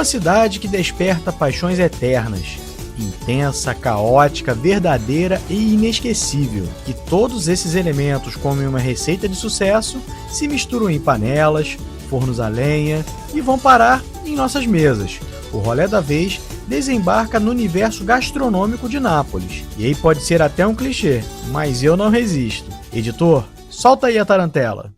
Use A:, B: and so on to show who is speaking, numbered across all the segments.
A: uma cidade que desperta paixões eternas, intensa, caótica, verdadeira e inesquecível. E todos esses elementos, como em uma receita de sucesso, se misturam em panelas, fornos a lenha e vão parar em nossas mesas. O rolê da vez desembarca no universo gastronômico de Nápoles. E aí pode ser até um clichê, mas eu não resisto. Editor, solta aí a tarantela.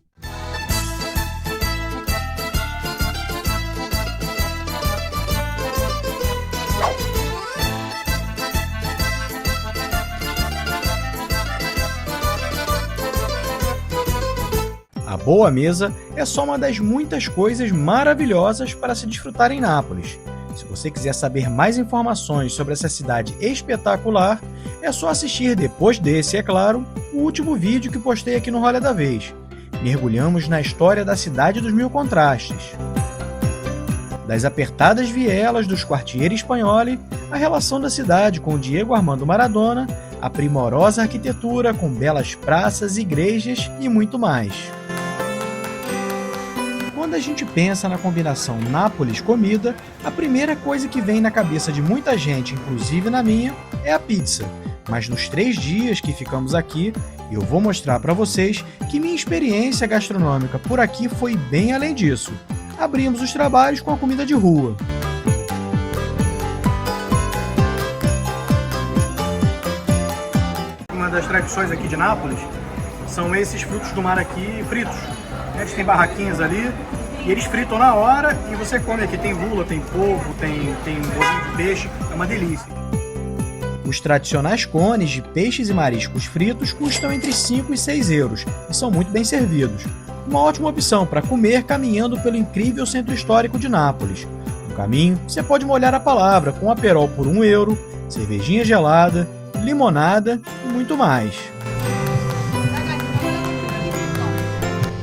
A: A boa mesa é só uma das muitas coisas maravilhosas para se desfrutar em Nápoles. Se você quiser saber mais informações sobre essa cidade espetacular, é só assistir depois desse, é claro, o último vídeo que postei aqui no Rolê da Vez. Mergulhamos na história da cidade dos mil contrastes. Das apertadas vielas dos quartieri Spagnoli, a relação da cidade com o Diego Armando Maradona, a primorosa arquitetura com belas praças, igrejas e muito mais. Quando a gente pensa na combinação Nápoles-comida, a primeira coisa que vem na cabeça de muita gente, inclusive na minha, é a pizza. Mas nos 3 dias que ficamos aqui, eu vou mostrar para vocês que minha experiência gastronômica por aqui foi bem além disso. Abrimos os trabalhos com a comida de rua. Uma das tradições aqui de Nápoles são esses frutos do mar aqui fritos. Eles têm barraquinhas ali e eles fritam na hora e você come aqui. Tem lula, tem polvo, tem bolinho de peixe, é uma delícia. Os tradicionais cones de peixes e mariscos fritos custam entre 5 e 6 euros e são muito bem servidos. Uma ótima opção para comer caminhando pelo incrível centro histórico de Nápoles. No caminho, você pode molhar a palavra com aperol por 1 euro, cervejinha gelada, limonada e muito mais.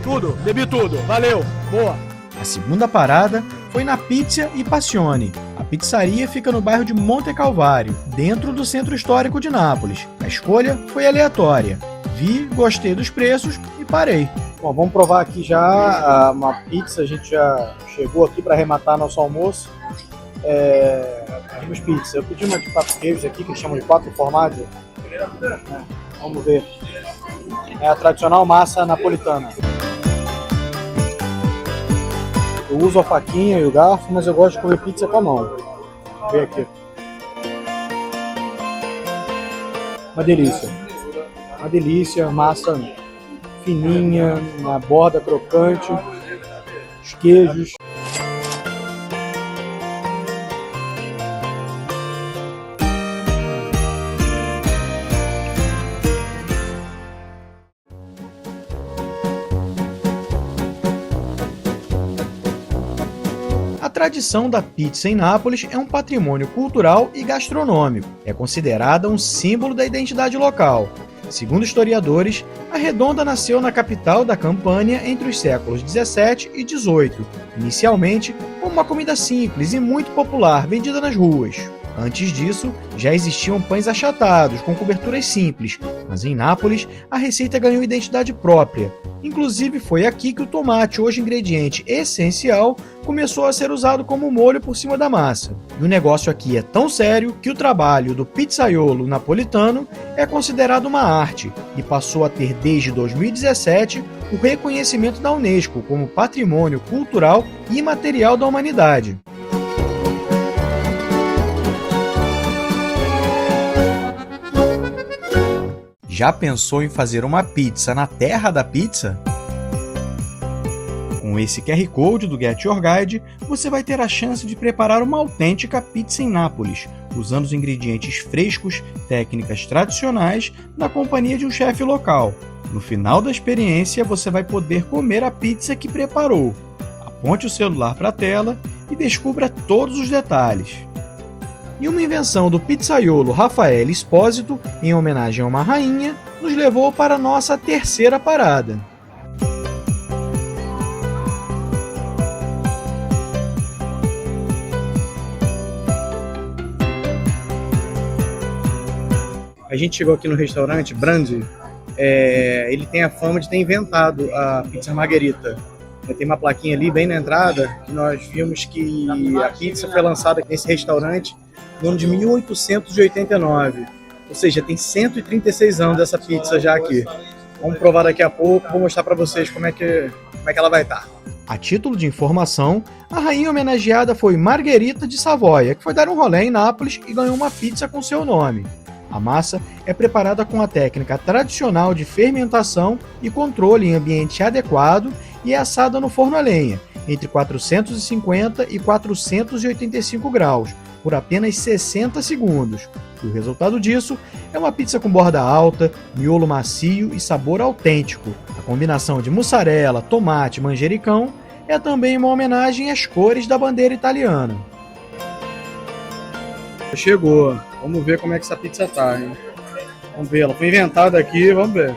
A: Tudo, bebi tudo, valeu, boa! A segunda parada foi na Pizza e Passione. A pizzaria fica no bairro de Monte Calvário, dentro do centro histórico de Nápoles. A escolha foi aleatória. Vi, gostei dos preços e parei. Bom, vamos provar aqui já uma pizza. A gente já chegou aqui para arrematar nosso almoço. Pedimos pizza. Eu pedi uma de 4 queijos aqui, que eles chamam de 4 formaggio. Vamos ver. É a tradicional massa napolitana. Eu uso a faquinha e o garfo, mas eu gosto de comer pizza com a mão. Vou ver aqui. Uma delícia. Uma delícia, massa fininha, na borda crocante, os queijos. A tradição da pizza em Nápoles é um patrimônio cultural e gastronômico. É considerada um símbolo da identidade local. Segundo historiadores, a redonda nasceu na capital da Campânia entre os séculos 17 e 18, inicialmente como uma comida simples e muito popular vendida nas ruas. Antes disso, já existiam pães achatados, com coberturas simples, mas em Nápoles a receita ganhou identidade própria. Inclusive foi aqui que o tomate, hoje ingrediente essencial, começou a ser usado como molho por cima da massa. E o negócio aqui é tão sério que o trabalho do pizzaiolo napolitano é considerado uma arte e passou a ter desde 2017 o reconhecimento da Unesco como Patrimônio Cultural e Imaterial da Humanidade. Já pensou em fazer uma pizza na terra da pizza? Com esse QR Code do Get Your Guide, você vai ter a chance de preparar uma autêntica pizza em Nápoles, usando os ingredientes frescos, técnicas tradicionais, na companhia de um chefe local. No final da experiência, você vai poder comer a pizza que preparou. Aponte o celular para a tela e descubra todos os detalhes. E uma invenção do pizzaiolo Raffaele Esposito, em homenagem a uma rainha, nos levou para a nossa terceira parada. A gente chegou aqui no restaurante Brandi. Ele tem a fama de ter inventado a pizza margherita. Tem uma plaquinha ali bem na entrada que nós vimos que a pizza foi lançada nesse restaurante no ano de 1889. Ou seja, tem 136 anos essa pizza já aqui. Vamos provar daqui a pouco, vou mostrar para vocês como é que ela vai estar. A título de informação, a rainha homenageada foi Margherita de Savoia, que foi dar um rolê em Nápoles e ganhou uma pizza com seu nome. A massa é preparada com a técnica tradicional de fermentação e controle em ambiente adequado e é assada no forno a lenha, entre 450 e 485 graus, por apenas 60 segundos. E o resultado disso é uma pizza com borda alta, miolo macio e sabor autêntico. A combinação de mussarela, tomate e manjericão é também uma homenagem às cores da bandeira italiana. Chegou, vamos ver como é que essa pizza tá, hein? Vamos ver, ela foi inventada aqui, vamos ver.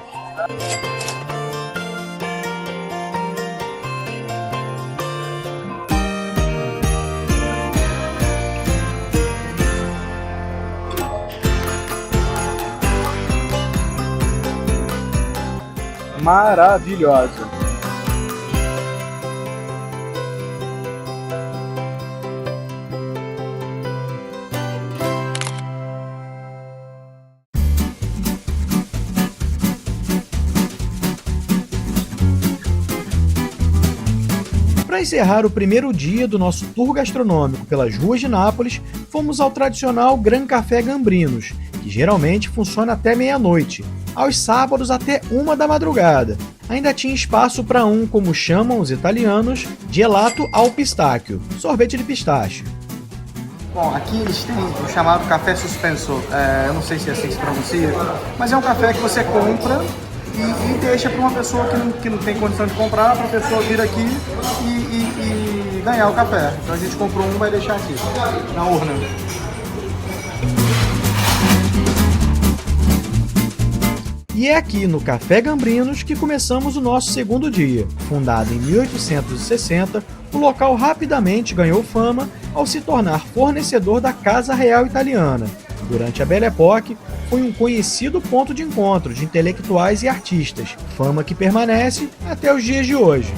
A: Maravilhosa. Para encerrar o primeiro dia do nosso tour gastronômico pelas ruas de Nápoles, fomos ao tradicional Gran Café Gambrinos, que geralmente funciona até meia-noite, aos sábados até 1 da madrugada. Ainda tinha espaço para como chamam os italianos, gelato ao pistáquio, sorvete de pistache. Bom, aqui eles têm o chamado café suspenso, eu não sei se é assim que se pronuncia, mas é um café que você compra e deixa para uma pessoa que não tem condição de comprar, para a pessoa vir aqui e ganhar o café. Então a gente comprou um e vai deixar aqui, na urna. E é aqui no Café Gambrinos que começamos o nosso segundo dia. Fundado em 1860, o local rapidamente ganhou fama ao se tornar fornecedor da Casa Real Italiana. Durante a Belle Époque, foi um conhecido ponto de encontro de intelectuais e artistas, fama que permanece até os dias de hoje.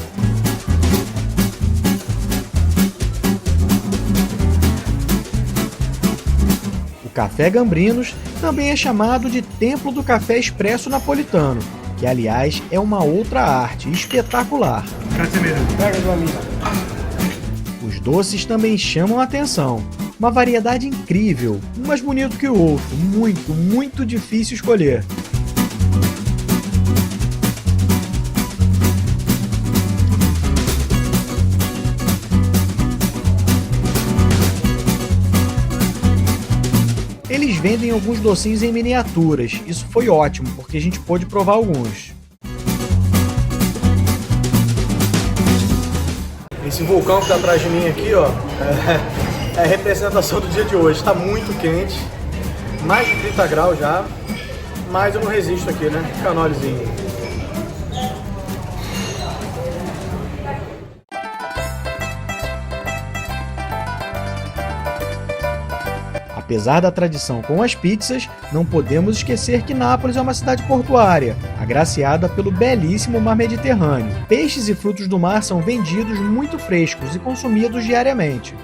A: O Café Gambrinos também é chamado de Templo do Café Expresso Napolitano, que aliás é uma outra arte espetacular. Os doces também chamam a atenção. Uma variedade incrível, um mais bonito que o outro, muito difícil escolher. Eles vendem alguns docinhos em miniaturas, isso foi ótimo, porque a gente pôde provar alguns. Esse vulcão que está atrás de mim aqui, ó, é a representação do dia de hoje. Está muito quente, mais de 30 graus já, mas eu não resisto aqui, né? Canolezinho. Apesar da tradição com as pizzas, não podemos esquecer que Nápoles é uma cidade portuária, agraciada pelo belíssimo mar Mediterrâneo. Peixes e frutos do mar são vendidos muito frescos e consumidos diariamente.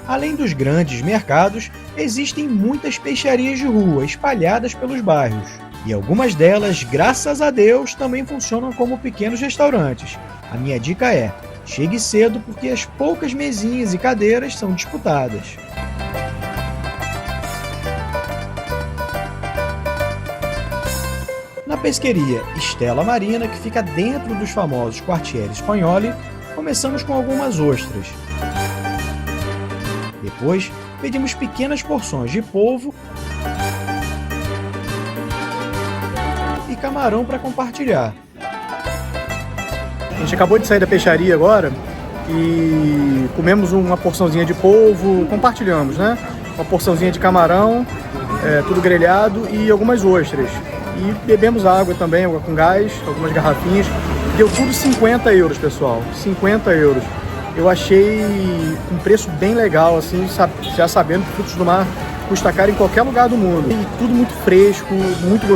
A: Além dos grandes mercados, existem muitas peixarias de rua espalhadas pelos bairros. E algumas delas, graças a Deus, também funcionam como pequenos restaurantes. A minha dica é: chegue cedo porque as poucas mesinhas e cadeiras são disputadas. Na pesqueria Stella Marina, que fica dentro dos famosos Quartieri Spagnoli, começamos com algumas ostras. Depois, pedimos pequenas porções de polvo e camarão para compartilhar. A gente acabou de sair da peixaria agora e comemos uma porçãozinha de polvo, compartilhamos, né? Uma porçãozinha de camarão, tudo grelhado e algumas ostras. E bebemos água também, água com gás, algumas garrafinhas. Deu tudo 50 euros, pessoal, 50 euros. Eu achei um preço bem legal, assim, já sabendo que frutos do mar
B: custa caro em qualquer lugar do mundo. E tudo muito fresco, muito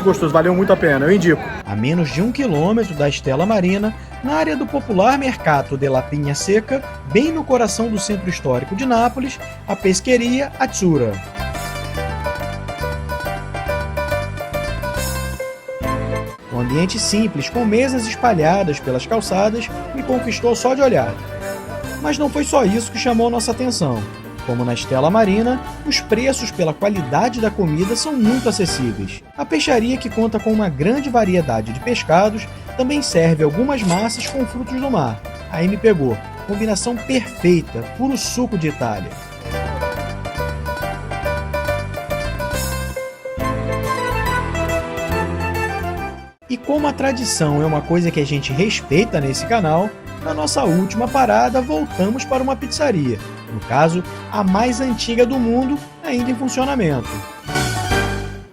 B: gostoso, valeu muito a pena, eu indico.
A: A menos de 1 quilômetro da Stella Marina, na área do popular Mercato della Pinha Seca, bem no coração do centro histórico de Nápoles, a pesqueria Azzurra. Um ambiente simples, com mesas espalhadas pelas calçadas, me conquistou só de olhar. Mas não foi só isso que chamou nossa atenção. Como na Stella Marina, os preços pela qualidade da comida são muito acessíveis. A peixaria, que conta com uma grande variedade de pescados, também serve algumas massas com frutos do mar. Aí me pegou. Combinação perfeita, puro suco de Itália. E como a tradição é uma coisa que a gente respeita nesse canal, na nossa última parada voltamos para uma pizzaria, no caso, a mais antiga do mundo, ainda em funcionamento.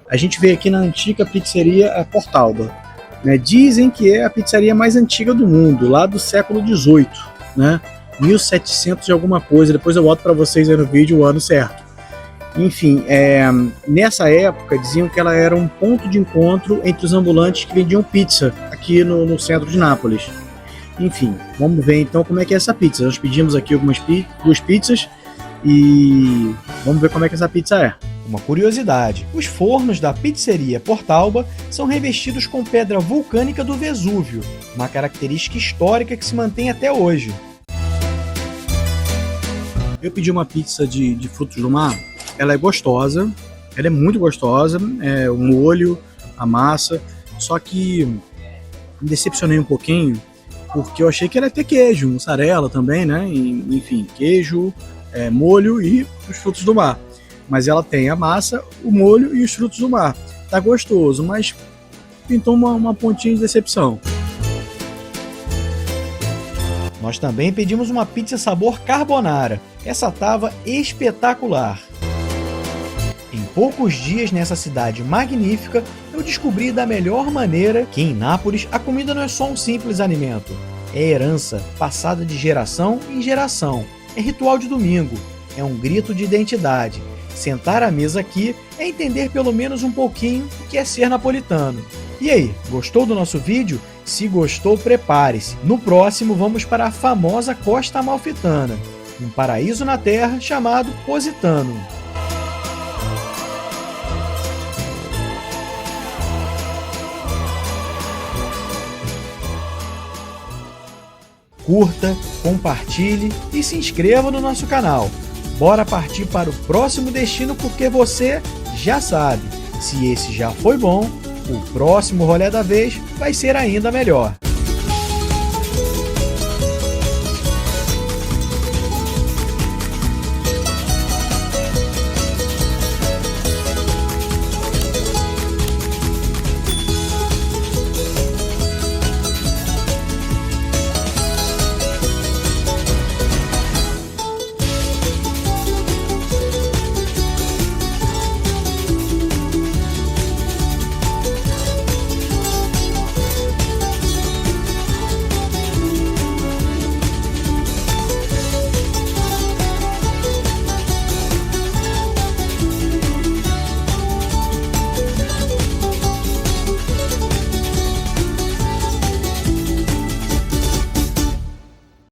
B: A gente veio aqui na antiga pizzaria Portalba, né? Dizem que é a pizzaria mais antiga do mundo, lá do século XVIII, né? 1700 e alguma coisa, depois eu boto para vocês aí no vídeo o ano certo. Enfim, nessa época diziam que ela era um ponto de encontro entre os ambulantes que vendiam pizza aqui no centro de Nápoles. Enfim, vamos ver então como é que é essa pizza. Nós pedimos aqui duas pizzas e vamos ver como é que essa pizza é.
A: Uma curiosidade, os fornos da pizzeria Portalba são revestidos com pedra vulcânica do Vesúvio, uma característica histórica que se mantém até hoje.
B: Eu pedi uma pizza de frutos do mar. Ela é gostosa, ela é muito gostosa, o molho, a massa, só que me decepcionei um pouquinho, porque eu achei que ela ia ter queijo, mussarela também, né? Enfim, queijo, molho e os frutos do mar. Mas ela tem a massa, o molho e os frutos do mar. Tá gostoso, mas pintou uma pontinha de decepção.
A: Nós também pedimos uma pizza sabor carbonara. Essa tava espetacular. Em poucos dias nessa cidade magnífica, eu descobri da melhor maneira que em Nápoles a comida não é só um simples alimento. É herança, passada de geração em geração. É ritual de domingo. É um grito de identidade. Sentar à mesa aqui é entender pelo menos um pouquinho o que é ser napolitano. E aí, gostou do nosso vídeo? Se gostou, prepare-se. No próximo vamos para a famosa Costa Amalfitana, um paraíso na terra chamado Positano. Curta, compartilhe e se inscreva no nosso canal. Bora partir para o próximo destino, porque você já sabe, se esse já foi bom, o próximo rolê da vez vai ser ainda melhor.